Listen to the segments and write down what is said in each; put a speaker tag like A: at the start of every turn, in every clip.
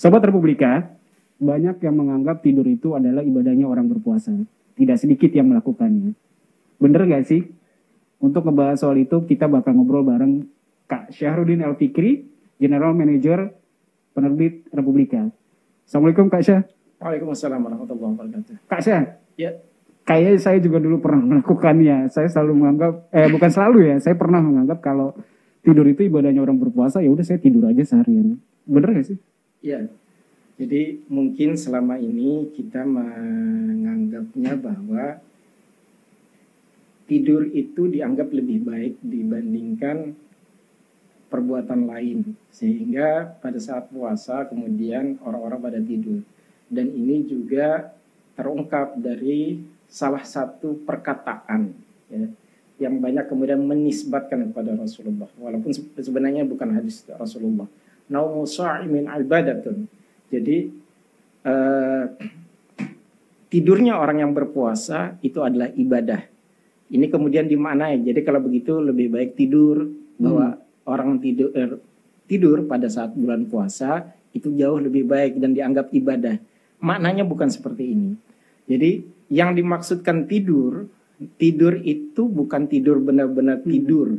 A: Sobat Republika, banyak yang menganggap tidur itu adalah ibadahnya orang berpuasa. Tidak sedikit yang melakukannya. Bener gak sih? Untuk ngebahas soal itu, kita bakal ngobrol bareng Kak Syahrudin El Fikri, General Manager Penerbit Republika. Assalamualaikum Kak Syah.
B: Waalaikumsalam warahmatullahi wabarakatuh.
A: Kak Syah,
B: Ya.
A: kayaknya saya juga dulu pernah melakukannya. Saya selalu menganggap, bukan selalu ya, saya pernah menganggap kalau tidur itu ibadahnya orang berpuasa, ya udah saya tidur aja seharian. Bener gak sih?
B: Ya. Jadi mungkin selama ini kita menganggapnya bahwa tidur itu dianggap lebih baik dibandingkan perbuatan lain. Sehingga pada saat puasa kemudian orang-orang pada tidur. Dan ini juga terungkap dari salah satu perkataan ya, yang banyak kemudian menisbatkan kepada Rasulullah. Walaupun sebenarnya bukan hadis Rasulullah. Naumu sha'imin ibadatun. Jadi tidurnya orang yang berpuasa itu adalah ibadah. Ini kemudian dimaknai. Jadi kalau begitu lebih baik tidur, bahwa orang tidur pada saat bulan puasa itu jauh lebih baik dan dianggap ibadah. Maknanya bukan seperti ini. Jadi yang dimaksudkan tidur itu bukan tidur benar-benar tidur,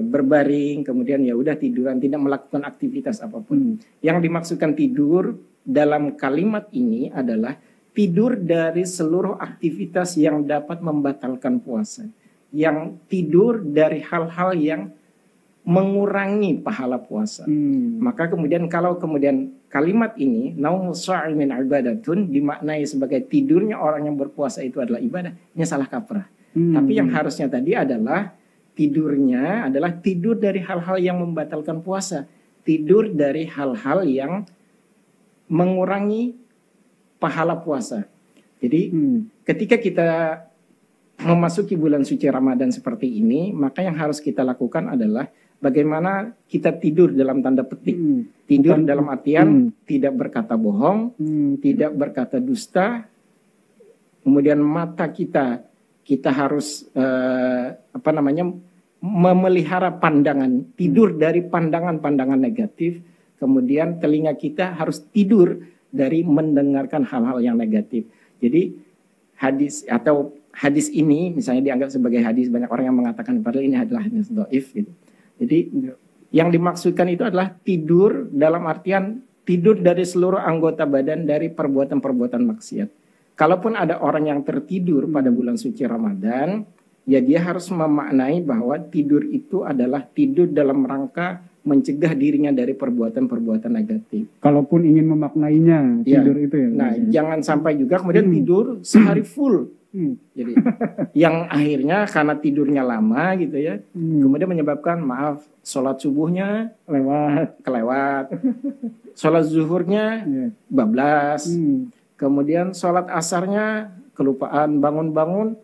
B: berbaring kemudian ya udah tiduran, tidak melakukan aktivitas apapun. Yang dimaksudkan tidur dalam kalimat ini adalah tidur dari seluruh aktivitas yang dapat membatalkan puasa, yang tidur dari hal-hal yang mengurangi pahala puasa. Maka kemudian kalau kemudian kalimat ini naumu sha'imin ibadatun dimaknai sebagai tidurnya orang yang berpuasa itu adalah ibadah, ini salah kaprah. Tapi yang harusnya tadi adalah tidurnya adalah tidur dari hal-hal yang membatalkan puasa, tidur dari hal-hal yang mengurangi pahala puasa. Jadi ketika kita memasuki bulan suci Ramadan seperti ini, maka yang harus kita lakukan adalah bagaimana kita tidur dalam tanda petik. Tidur dalam artian tidak berkata bohong, tidak berkata dusta. Kemudian mata kita harus memelihara pandangan, tidur dari pandangan-pandangan negatif. Kemudian telinga kita harus tidur dari mendengarkan hal-hal yang negatif. Jadi hadis ini misalnya dianggap sebagai hadis, banyak orang yang mengatakan padahal ini adalah hadis dhaif gitu. Jadi yang dimaksudkan itu adalah tidur dalam artian tidur dari seluruh anggota badan dari perbuatan-perbuatan maksiat. Kalaupun ada orang yang tertidur pada bulan suci Ramadan, ya dia harus memaknai bahwa tidur itu adalah tidur dalam rangka mencegah dirinya dari perbuatan-perbuatan negatif.
A: Kalaupun ingin memaknainya tidur itu ya.
B: Nah, jangan sampai juga kemudian tidur sehari full. Jadi yang akhirnya karena tidurnya lama gitu ya, kemudian menyebabkan sholat subuhnya kelewat, sholat zuhurnya bablas, kemudian sholat asarnya kelupaan, bangun-bangun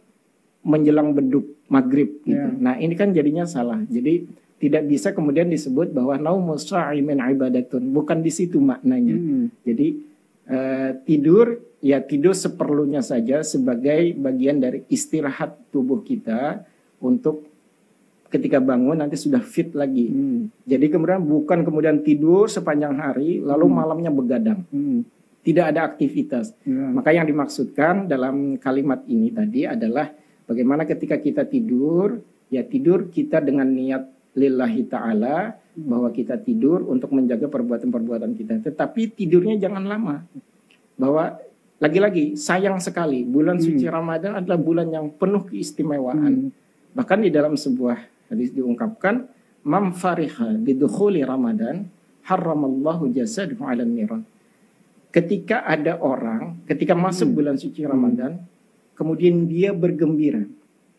B: menjelang beduk maghrib gitu. Nah ini kan jadinya salah. Jadi tidak bisa kemudian disebut bahwa naumu sha'imin ibadatun, bukan di situ maknanya. Jadi tidur seperlunya saja sebagai bagian dari istirahat tubuh kita untuk ketika bangun nanti sudah fit lagi. Jadi bukan kemudian tidur sepanjang hari lalu malamnya begadang. Tidak ada aktivitas. Maka yang dimaksudkan dalam kalimat ini tadi adalah bagaimana ketika kita tidur, ya tidur kita dengan niat lillahi ta'ala, bahwa kita tidur untuk menjaga perbuatan-perbuatan kita. Tetapi tidurnya jangan lama. Bahwa lagi-lagi sayang sekali bulan suci Ramadan adalah bulan yang penuh keistimewaan. Bahkan di dalam sebuah hadis diungkapkan, man fariha bidukhuli Ramadan harramallahu jasadahu 'alan niran. Ketika ada orang ketika masuk bulan suci Ramadan kemudian dia bergembira,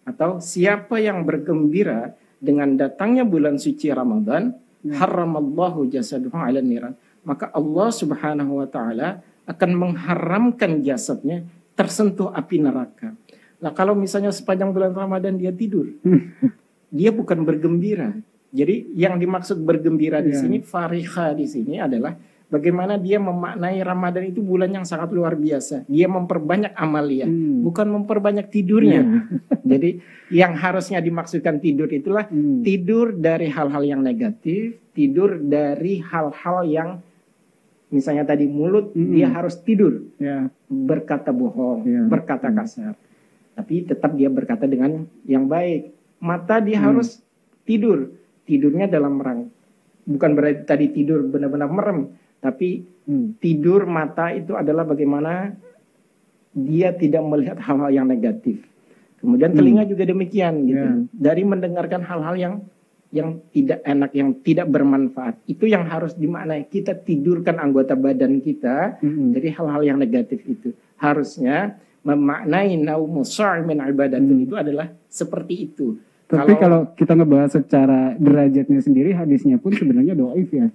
B: atau siapa yang bergembira dengan datangnya bulan suci Ramadan, harramallahu jasadahu 'alan niran, maka Allah Subhanahu wa taala akan mengharamkan jasadnya tersentuh api neraka. Nah, kalau misalnya sepanjang bulan Ramadan dia tidur, dia bukan bergembira. Jadi yang dimaksud bergembira di sini, fariha di sini adalah bagaimana dia memaknai Ramadan itu bulan yang sangat luar biasa. Dia memperbanyak amalia, bukan memperbanyak tidurnya. Jadi yang harusnya dimaksudkan tidur itulah tidur dari hal-hal yang negatif, tidur dari hal-hal yang Misalnya tadi mulut, dia harus tidur,
A: Ya.
B: berkata bohong,
A: Ya.
B: berkata kasar. Tapi tetap dia berkata dengan yang baik. Mata dia harus tidur. Tidurnya dalam bukan berarti tadi tidur benar-benar merem, tapi tidur mata itu adalah bagaimana dia tidak melihat hal-hal yang negatif. Kemudian telinga juga demikian gitu.
A: Ya.
B: Dari mendengarkan hal-hal yang tidak enak, yang tidak bermanfaat. Itu yang harus dimaknai. Kita tidurkan anggota badan kita dari hal-hal yang negatif itu. Harusnya memaknai naumus min ibadatun itu adalah seperti itu.
A: Tapi kalau kita ngebahas secara derajatnya sendiri, hadisnya pun sebenarnya doif ya.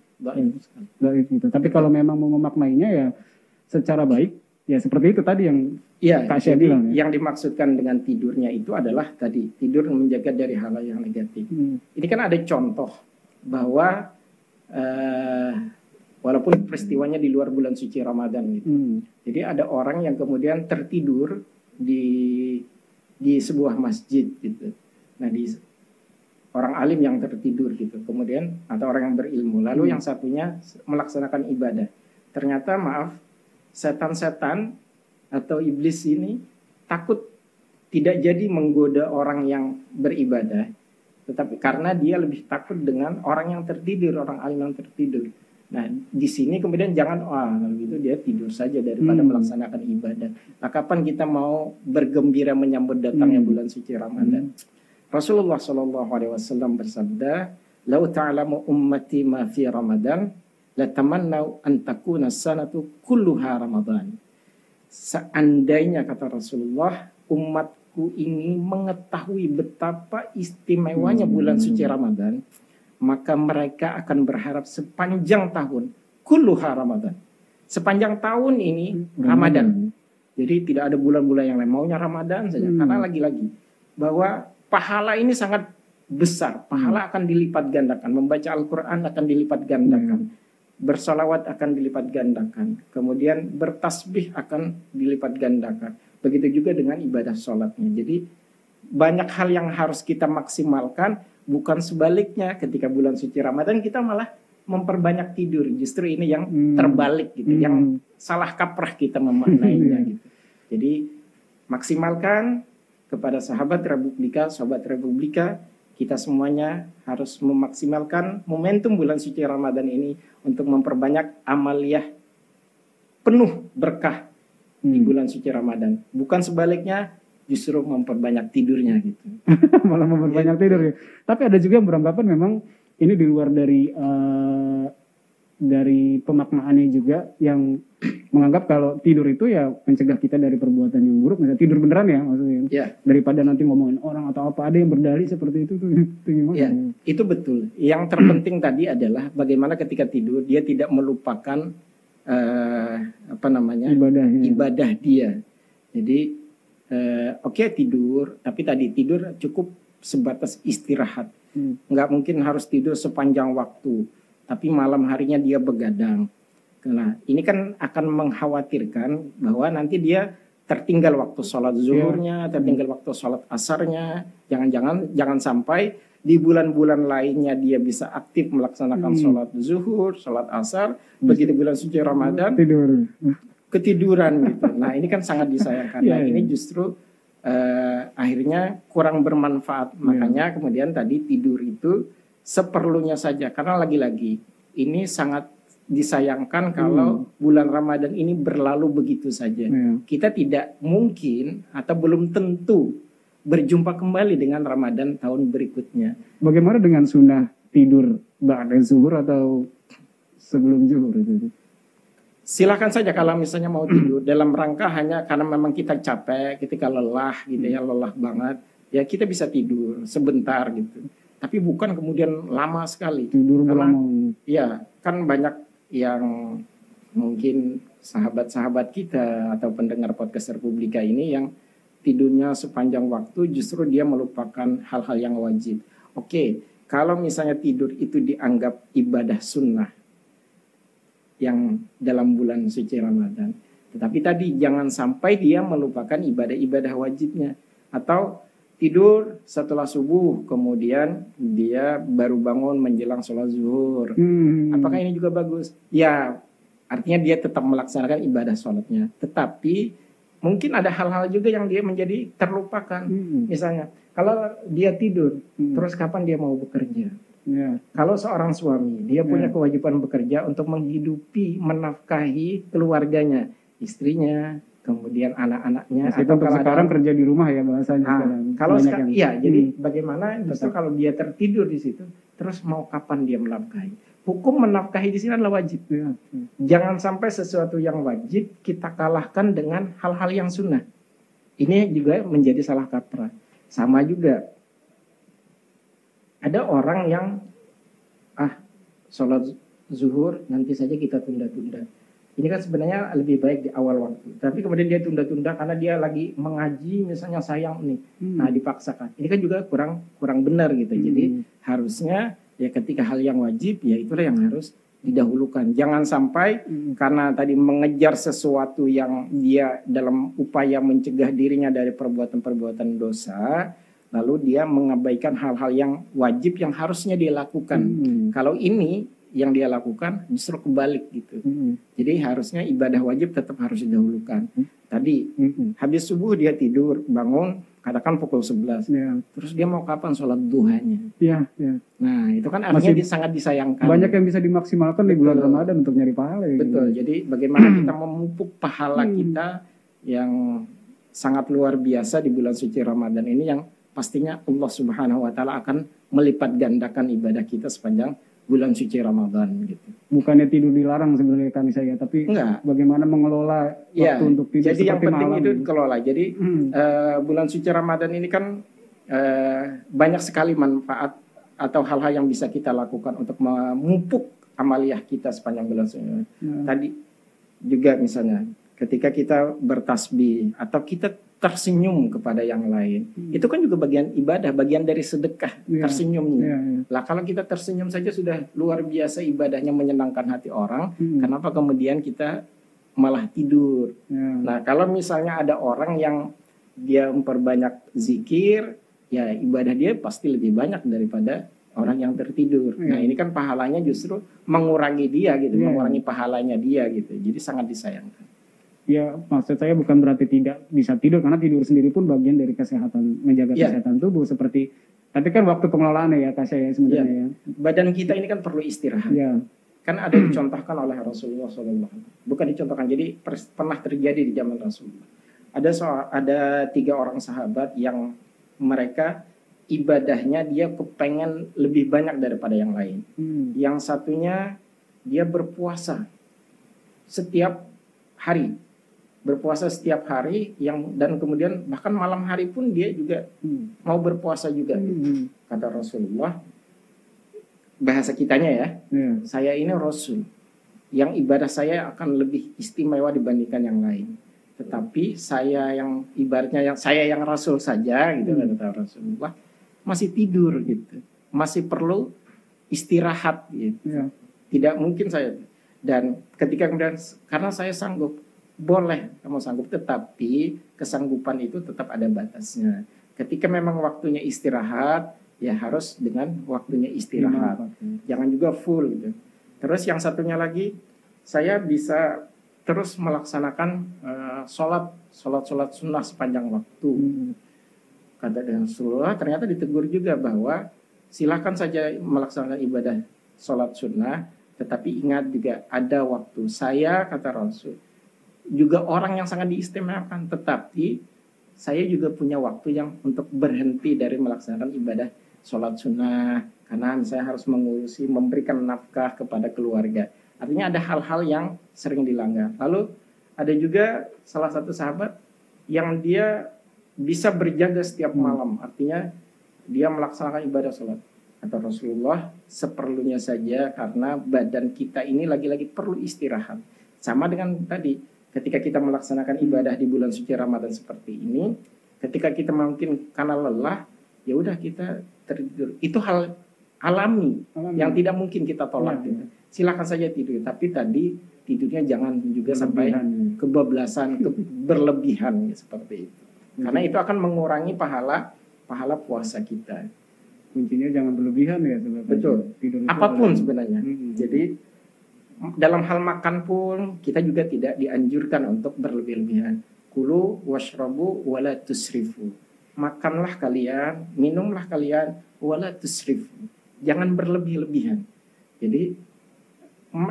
A: Doif gitu. Tapi kalau memang mau memaknainya ya secara baik, ya seperti itu tadi yang Kak Syah bilang.
B: Yang dimaksudkan dengan tidurnya itu adalah tadi tidur menjaga dari hal-hal yang negatif. Ini kan ada contoh bahwa walaupun peristiwanya di luar bulan suci Ramadan gitu. Jadi ada orang yang kemudian tertidur di sebuah masjid gitu. Nah, orang alim yang tertidur gitu. Kemudian atau orang yang berilmu. Lalu yang satunya melaksanakan ibadah. Ternyata maaf, setan-setan atau iblis ini takut tidak jadi menggoda orang yang beribadah. Tetapi karena dia lebih takut dengan orang yang tertidur, orang alim yang tertidur. Nah, di sini kemudian jangan kalau gitu dia tidur saja daripada melaksanakan ibadah. Nah, kapan kita mau bergembira menyambut datangnya bulan suci Ramadan? Rasulullah SAW bersabda, "Lau ta'lamu ummati ma fi Ramadan, la tamannau an takuna sanatu kulluha Ramadan." Seandainya kata Rasulullah, umatku ini mengetahui betapa istimewanya bulan suci Ramadan, maka mereka akan berharap sepanjang tahun kulluha Ramadan. Sepanjang tahun ini Ramadan. Jadi tidak ada bulan-bulan yang lain, maunya Ramadan saja. Karena lagi-lagi bahwa pahala ini sangat besar. Pahala akan dilipat gandakan. Membaca Al-Quran akan dilipat gandakan. Bersolawat akan dilipat gandakan. Kemudian bertasbih akan dilipat gandakan. Begitu juga dengan ibadah sholatnya. Jadi banyak hal yang harus kita maksimalkan. Bukan sebaliknya, ketika bulan suci Ramadan kita malah memperbanyak tidur. Justru ini yang terbalik gitu. Yang salah kaprah kita memaknainya gitu. Jadi maksimalkan. Kepada sahabat Republika, sobat Republika, kita semuanya harus memaksimalkan momentum bulan suci Ramadan ini untuk memperbanyak amaliyah penuh berkah di bulan suci Ramadan. Bukan sebaliknya, justru memperbanyak tidurnya gitu.
A: Malah memperbanyak tidur ya. Tapi ada juga yang beranggapan memang ini di luar dari pemaknaannya juga yang menganggap kalau tidur itu ya mencegah kita dari perbuatan yang buruk, misalnya tidur beneran ya maksudnya, daripada nanti ngomongin orang atau apa. Ada yang berdalih seperti itu tuh gimana?
B: Ya, itu betul. Yang terpenting tadi adalah bagaimana ketika tidur dia tidak melupakan ibadah dia. Jadi oke, tidur, tapi tadi tidur cukup sebatas istirahat. Nggak mungkin harus tidur sepanjang waktu. Tapi malam harinya dia begadang. Nah, ini kan akan mengkhawatirkan bahwa nanti dia tertinggal waktu sholat zuhurnya, tertinggal waktu sholat asarnya. Jangan sampai di bulan-bulan lainnya dia bisa aktif melaksanakan sholat zuhur, sholat asar. Begitu bulan suci Ramadan, ketiduran gitu. Nah, ini kan sangat disayangkan. Nah, ini justru akhirnya kurang bermanfaat. Makanya kemudian tadi tidur itu seperlunya saja, karena lagi-lagi ini sangat disayangkan kalau bulan Ramadan ini berlalu begitu saja. Kita tidak mungkin atau belum tentu berjumpa kembali dengan Ramadan tahun berikutnya.
A: Bagaimana dengan sunnah tidur ba'da zuhur atau sebelum zuhur itu?
B: Silakan saja kalau misalnya mau tidur dalam rangka hanya karena memang kita capek, ketika lelah gitu ya, lelah banget, ya kita bisa tidur sebentar gitu. Tapi bukan kemudian lama sekali.
A: Tidur
B: karena
A: ya
B: kan banyak yang mungkin sahabat-sahabat kita atau pendengar podcast Republika ini yang tidurnya sepanjang waktu, justru dia melupakan hal-hal yang wajib. Oke, kalau misalnya tidur itu dianggap ibadah sunnah yang dalam bulan suci Ramadan, tetapi tadi jangan sampai dia melupakan ibadah-ibadah wajibnya. Atau tidur setelah subuh, kemudian dia baru bangun menjelang sholat zuhur. Apakah ini juga bagus? Ya, Artinya dia tetap melaksanakan ibadah sholatnya. Tetapi mungkin ada hal-hal juga yang dia menjadi terlupakan. Misalnya, kalau dia tidur, terus kapan dia mau bekerja?
A: Ya.
B: Kalau seorang suami, dia punya kewajiban bekerja untuk menghidupi, menafkahi keluarganya, istrinya, kemudian anak-anaknya.
A: Atau kalau sekarang kerja di rumah ya bahasanya sekarang.
B: Kalau sekarang, iya. Jadi bagaimana justru kalau dia tertidur di situ, terus mau kapan dia menafkahi? Hukum menafkahi di sini adalah wajib.
A: Ya.
B: Jangan sampai sesuatu yang wajib kita kalahkan dengan hal-hal yang sunnah. Ini juga menjadi salah kaprah. Sama juga, ada orang yang sholat zuhur nanti saja kita tunda-tunda. Ini kan sebenarnya lebih baik di awal waktu. Tapi kemudian dia tunda-tunda karena dia lagi mengaji, misalnya sayang nih. Nah, dipaksakan. Ini kan juga kurang benar gitu. Jadi harusnya ya ketika hal yang wajib, ya itulah yang harus didahulukan. Jangan sampai karena tadi mengejar sesuatu yang dia dalam upaya mencegah dirinya dari perbuatan-perbuatan dosa, lalu dia mengabaikan hal-hal yang wajib yang harusnya dia lakukan. Kalau ini yang dia lakukan justru kebalik gitu. Jadi harusnya ibadah wajib tetap harus didahulukan. Tadi habis subuh dia tidur, bangun katakan pukul 11. Ya. Terus dia mau kapan sholat duhanya?
A: Ya.
B: Nah, itu kan artinya sangat disayangkan.
A: Banyak yang bisa dimaksimalkan di bulan Ramadan untuk nyari pahala.
B: Betul. Jadi bagaimana kita memupuk pahala kita yang sangat luar biasa di bulan suci Ramadan ini, yang pastinya Allah Subhanahu wa taala akan melipat gandakan ibadah kita sepanjang bulan suci Ramadan gitu.
A: Bukannya tidur dilarang sebenarnya kami saya, tapi bagaimana mengelola waktu untuk tidur.
B: Jadi yang penting malam itu dikelola. Jadi bulan suci Ramadan ini kan banyak sekali manfaat atau hal-hal yang bisa kita lakukan untuk memupuk amaliyah kita sepanjang bulan suci. Tadi juga misalnya ketika kita bertasbih atau kita tersenyum kepada yang lain, itu kan juga bagian ibadah, bagian dari sedekah, tersenyumnya. Lah kalau kita tersenyum saja sudah luar biasa ibadahnya, menyenangkan hati orang, kenapa kemudian kita malah tidur? Nah, kalau misalnya ada orang yang dia memperbanyak zikir, ya ibadah dia pasti lebih banyak daripada orang yang tertidur. Nah, ini kan pahalanya justru mengurangi dia gitu, mengurangi pahalanya dia gitu. Jadi sangat disayangkan.
A: Ya, maksud saya bukan berarti tidak bisa tidur, karena tidur sendiri pun bagian dari kesehatan, menjaga kesehatan tubuh. Seperti, tapi kan waktu pengelolaan ya Kak saya sebenarnya. Badan kita ini kan perlu istirahat. Kan ada dicontohkan oleh Rasulullah SAW. Bukan dicontohkan, jadi pernah terjadi di zaman Rasulullah. Ada 3 orang sahabat yang mereka ibadahnya dia kepengen lebih banyak daripada yang lain. Yang satunya dia berpuasa setiap hari. Berpuasa setiap hari, dan kemudian bahkan malam hari pun dia juga mau berpuasa juga. Kata Rasulullah, bahasa kitanya ya, saya ini Rasul, yang ibadah saya akan lebih istimewa dibandingkan yang lain. Tetapi saya yang ibaratnya saya yang Rasul saja gitu, kata Rasulullah, masih tidur gitu, masih perlu istirahat gitu. Tidak mungkin saya. Dan ketika kemudian karena saya sanggup, boleh kamu sanggup, tetapi kesanggupan itu tetap ada batasnya. Ketika memang waktunya istirahat, ya harus dengan waktunya istirahat. Jangan juga full gitu. Terus yang satunya lagi, saya bisa terus melaksanakan sholat sunnah sepanjang waktu. Kata Rasulullah, ternyata ditegur juga bahwa silakan saja melaksanakan ibadah sholat sunnah, tetapi ingat juga ada waktu. Saya, kata Rasul, juga orang yang sangat diistimewakan, tetapi saya juga punya waktu yang untuk berhenti dari melaksanakan ibadah sholat sunnah, karena saya harus mengurusi, memberikan nafkah kepada keluarga. Artinya ada hal-hal yang sering dilanggar. Lalu ada juga salah satu sahabat yang dia bisa berjaga setiap malam, artinya dia melaksanakan ibadah sholat. Kata Rasulullah, seperlunya saja, karena badan kita ini lagi-lagi perlu istirahat. Sama dengan tadi, ketika kita melaksanakan ibadah di bulan suci Ramadan seperti ini, ketika kita mungkin karena lelah, ya udah kita tertidur. Itu hal alami yang tidak mungkin kita tolak. Gitu. Silakan saja tidur, tapi tadi tidurnya jangan juga sampai kebablasan, berlebihan seperti itu. Karena itu akan mengurangi pahala puasa kita. Kuncinya jangan berlebihan ya sebenarnya.
B: Betul. Apapun sebenarnya. Jadi dalam hal makan pun kita juga tidak dianjurkan untuk berlebih-lebihan. Kulu washrabu wala tusrifu. Makanlah kalian, minumlah kalian, wala tusrifu. Jangan berlebih-lebihan. Jadi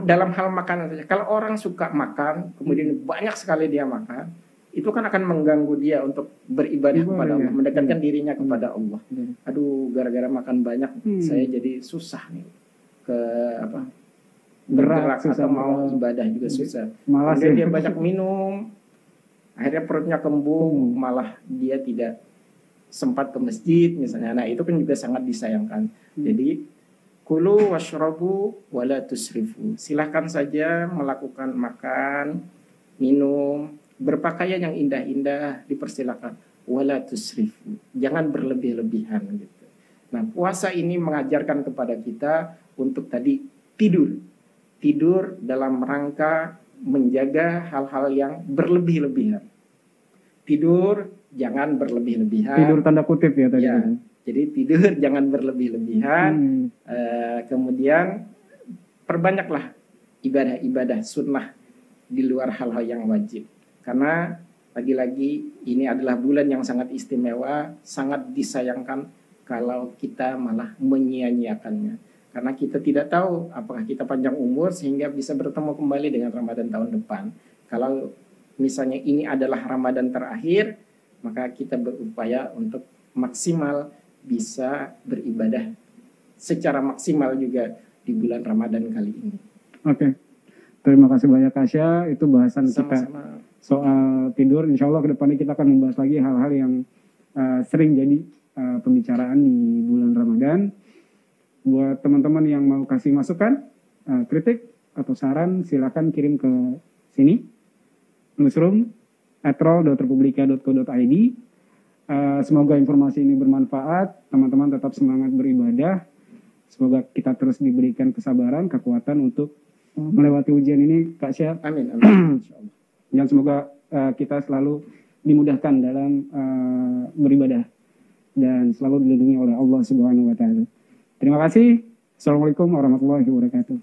B: dalam hal makanan saja. Kalau orang suka makan, kemudian banyak sekali dia makan, itu kan akan mengganggu dia untuk beribadah kepada Allah, mendekatkan dirinya kepada Allah. Aduh, gara-gara makan banyak, saya jadi susah nih ke bergerak atau mau ibadah juga susah.
A: Malas
B: kemudian dia banyak minum, akhirnya perutnya kembung, malah dia tidak sempat ke masjid misalnya. Nah, itu kan juga sangat disayangkan. Jadi kulu washrabu wala tusrifu. Silahkan saja melakukan makan, minum, berpakaian yang indah-indah dipersilakan. Wala tusrifu. Jangan berlebih-lebihan gitu. Nah, puasa ini mengajarkan kepada kita untuk tadi tidur. Tidur dalam rangka menjaga hal-hal yang berlebih-lebihan. Tidur jangan berlebih-lebihan.
A: Tidur tanda kutip ya tadi.
B: Ya, jadi tidur jangan berlebih-lebihan. Kemudian perbanyaklah ibadah-ibadah sunnah di luar hal-hal yang wajib. Karena lagi-lagi ini adalah bulan yang sangat istimewa, sangat disayangkan kalau kita malah menyia-nyiakannya. Karena kita tidak tahu apakah kita panjang umur sehingga bisa bertemu kembali dengan Ramadan tahun depan. Kalau misalnya ini adalah Ramadan terakhir, maka kita berupaya untuk maksimal bisa beribadah secara maksimal juga di bulan Ramadan kali ini.
A: Oke. Terima kasih banyak Kasya. Itu bahasan
B: Sama-sama.
A: kita soal tidur. Insya Allah ke depannya kita akan membahas lagi hal-hal yang sering jadi pembicaraan di bulan Ramadan. Buat teman-teman yang mau kasih masukan, kritik atau saran, silakan kirim ke sini, newsroom@rol.republika.co.id. Semoga informasi ini bermanfaat, teman-teman tetap semangat beribadah. Semoga kita terus diberikan kesabaran, kekuatan untuk melewati ujian ini, Kak Syah.
B: Amin. Amin.
A: Dan semoga kita selalu dimudahkan dalam beribadah dan selalu dilindungi oleh Allah Subhanahu wa taala. Terima kasih. Assalamualaikum warahmatullahi wabarakatuh.